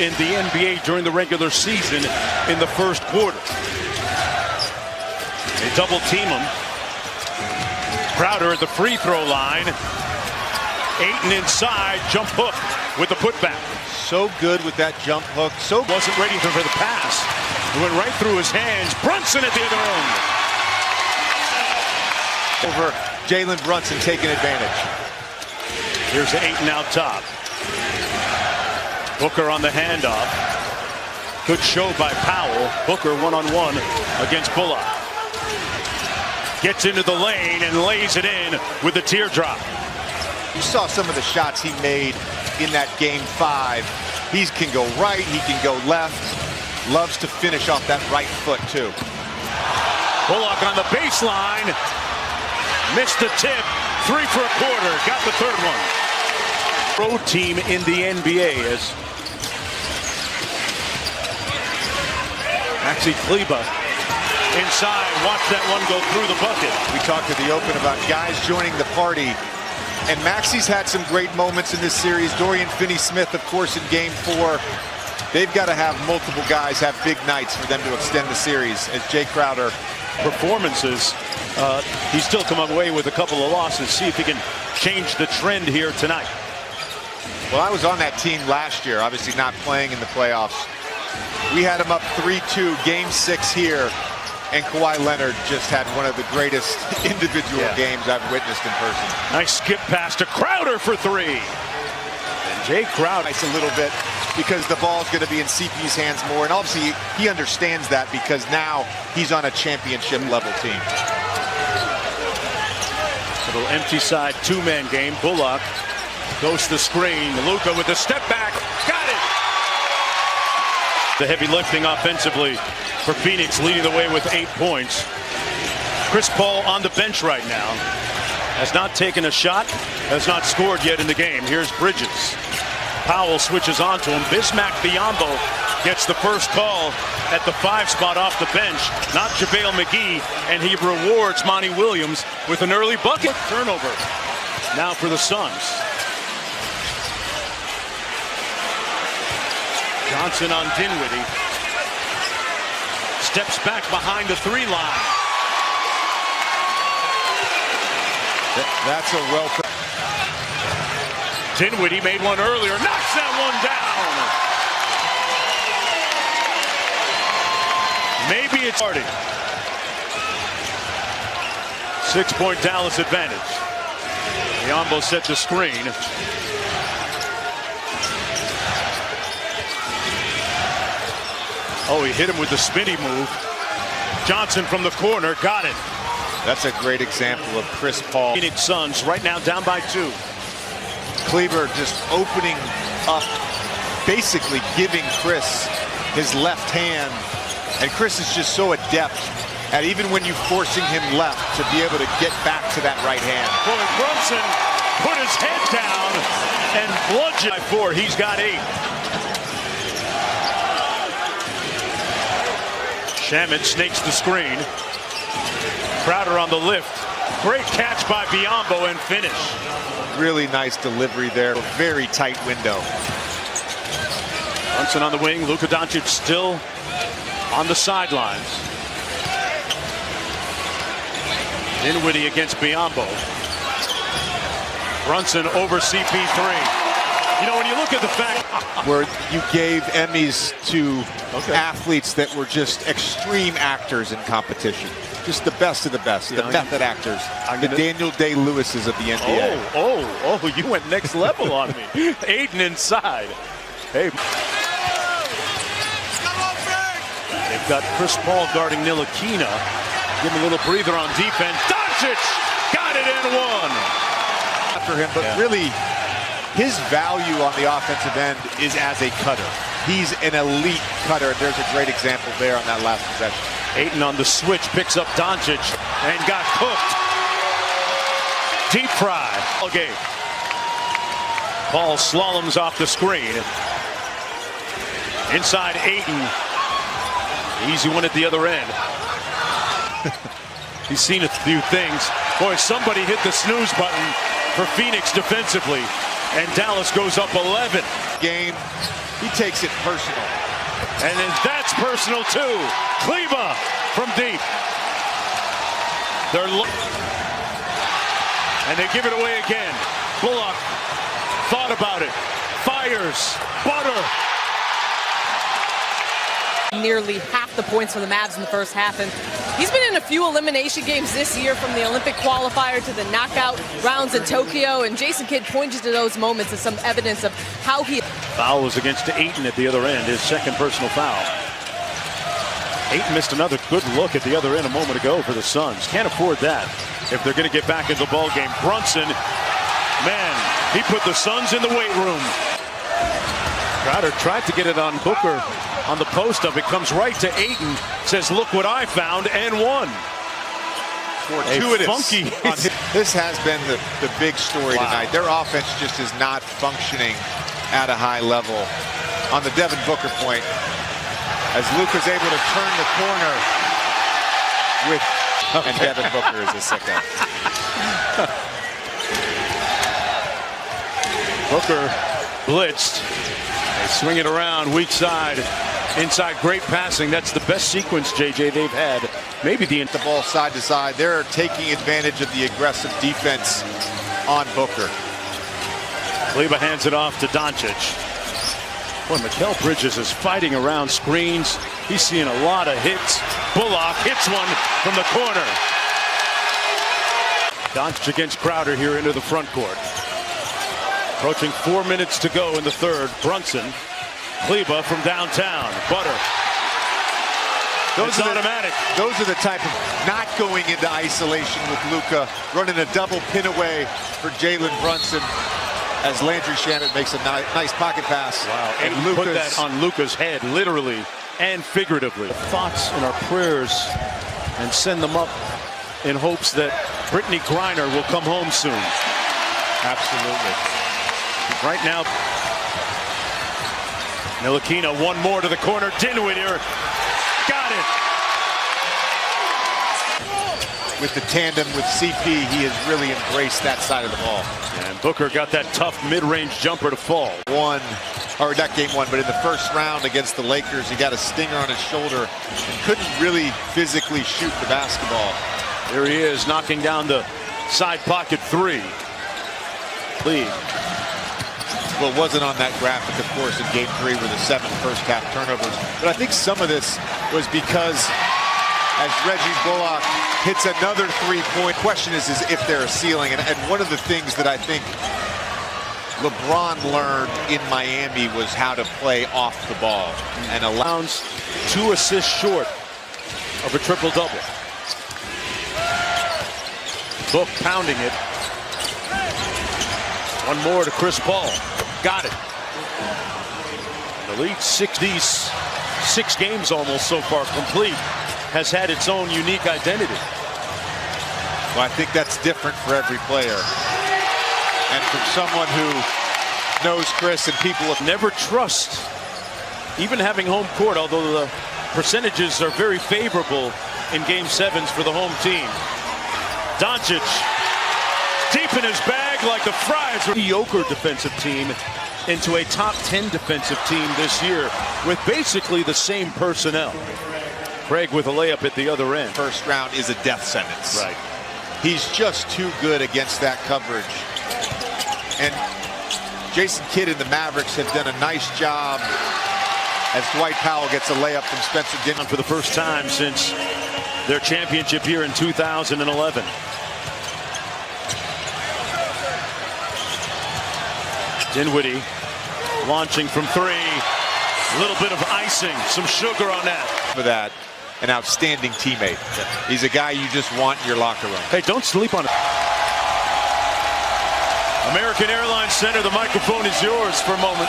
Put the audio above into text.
in the NBA during the regular season in the first quarter. They double team him. Crowder at the free throw line. Ayton inside, jump hook with the putback. So good with that jump hook. So wasn't ready for the pass. It went right through his hands. Brunson at the other end. Over Jalen Brunson taking advantage. Here's Ayton out top. Booker on the handoff. Good show by Powell. Booker one-on-one against Bullock. Gets into the lane and lays it in with the teardrop. You saw some of the shots he made in that game 5. He can go right, he can go left. Loves to finish off that right foot too. Bullock on the baseline. Missed the tip. 3 for a quarter. Got the third one. Road team in the NBA as Maxi Kleber inside. Watch that one go through the bucket. We talked at the open about guys joining the party. And Maxi's had some great moments in this series. Dorian Finney-Smith, of course, in game 4. They've got to have multiple guys have big nights for them to extend the series. As Jay Crowder performances, he's still come away with a couple of losses. See if he can change the trend here tonight. Well, I was on that team last year, obviously not playing in the playoffs. We had him up 3-2, game 6 here. And Kawhi Leonard just had one of the greatest individual games I've witnessed in person. Nice skip pass to Crowder for 3. And Jay Crowder. Nice a little bit because the ball's going to be in CP's hands more. And obviously he understands that because now he's on a championship level team. Little empty side 2-man game. Bullock goes to the screen. Luka with the step back. Got it. The heavy lifting offensively for Phoenix, leading the way with 8 points. Chris Paul on the bench right now. Has not taken a shot, has not scored yet in the game. Here's Bridges. Powell switches on to him. Bismack Biyombo gets the first call at the 5 spot off the bench. Not JaVale McGee, and he rewards Monty Williams with an early bucket. Turnover now for the Suns. Johnson on Dinwiddie. Steps back behind the 3 line. That's a welcome. Dinwiddie made one earlier. Knocks that one down. Maybe it's starting. 6-point Dallas advantage. Biyombo set the screen. Oh, he hit him with the spinny move. Johnson from the corner, got it. That's a great example of Chris Paul. Phoenix Suns right now down by 2. Kleber just opening up, basically giving Chris his left hand. And Chris is just so adept at even when you're forcing him left to be able to get back to that right hand. Boy, Brunson put his head down and bludgeoned by 4. He's got 8. Shamet snakes the screen. Crowder on the lift. Great catch by Biyombo and finish. Really nice delivery there. A very tight window. Brunson on the wing. Luka Doncic still on the sidelines. Dinwiddie against Biyombo. Brunson over CP3. You know, when you look at the fact where you gave Emmys to athletes that were just extreme actors in competition, just the best of the best, the method actors, the Daniel Day-Lewises of the NBA. Oh, you went next level on me. Ayton inside. Hey. They've got Chris Paul guarding Ntilikina. Give him a little breather on defense. Doncic got it and one. After him, but really, his value on the offensive end is as a cutter. He's an elite cutter. There's a great example there on that last possession. Ayton on the switch, picks up Doncic and got cooked. Deep fry. Okay. Paul slaloms off the screen. Inside Ayton. Easy one at the other end. He's seen a few things. Boy, somebody hit the snooze button for Phoenix defensively. And Dallas goes up 11. Game He takes it personal. And then that's personal too. Kleba from deep. And they give it away again. Bullock thought about it. Fires. Butter. Nearly half the points for the Mavs in the first half, and he's been in a few elimination games this year, from the Olympic qualifier to the knockout rounds in Tokyo, and Jason Kidd pointed to those moments as some evidence of how he... Foul was against Ayton at the other end, his second personal foul. Ayton missed another good look at the other end a moment ago for the Suns. Can't afford that if they're going to get back into the ball game. Brunson, man, he put the Suns in the weight room. Crowder tried to get it on Booker on the post up. It comes right to Ayton. Says, look what I found, and won. Fortuitous. Funky. This has been the big story tonight. Their offense just is not functioning at a high level. On the Devin Booker point, as Luka's able to turn the corner with, and Devin Booker is a sicko. Booker blitzed. They swing it around, weak side, inside, great passing. That's the best sequence, JJ, they've had. Maybe the ball side to side. They're taking advantage of the aggressive defense on Booker. Kleba hands it off to Doncic. Boy, Mikal Bridges is fighting around screens. He's seeing a lot of hits. Bullock hits one from the corner. Doncic against Crowder here into the front court. Approaching 4 minutes to go in the third. Brunson, Kleba from downtown. Butter. Those are automatic. Those are the type of not going into isolation with Luka, running a double pin away for Jalen Brunson as Landry Shamet makes a nice pocket pass. Wow, and Luka put that on Luka's head, literally and figuratively. Thoughts and our prayers, and send them up in hopes that Brittany Griner will come home soon. Absolutely. Right now, Ntilikina, one more to the corner. Dinwiddie got it. With the tandem with CP, he has really embraced that side of the ball. And Booker got that tough mid-range jumper to fall. Not game one, but in the first round against the Lakers, he got a stinger on his shoulder and couldn't really physically shoot the basketball. There he is, knocking down the side pocket three. Lead. Well, it wasn't on that graphic, of course, in game 3 with the 7 first half turnovers. But I think some of this was because as Reggie Bullock hits another three-point, question is if they're a ceiling. And one of the things that I think LeBron learned in Miami was how to play off the ball and allows 2 assists short of a triple-double. Book pounding it. One more to Chris Paul. Got it. The lead 6 games almost so far complete has had its own unique identity. Well, I think that's different for every player. And from someone who knows Chris and people have never trust, even having home court, although the percentages are very favorable in game 7s for the home team. Doncic deep in his bag like the Fries. Mediocre defensive team into a top 10 defensive team this year with basically the same personnel. Craig with a layup at the other end. First round is a death sentence. Right. He's just too good against that coverage. And Jason Kidd and the Mavericks have done a nice job as Dwight Powell gets a layup from Spencer Dinwiddie for the first time since their championship year in 2011. Dinwiddie launching from 3. A little bit of icing, some sugar on that. For that, an outstanding teammate. He's a guy you just want in your locker room. Hey, don't sleep on it. American Airlines Center, the microphone is yours for a moment.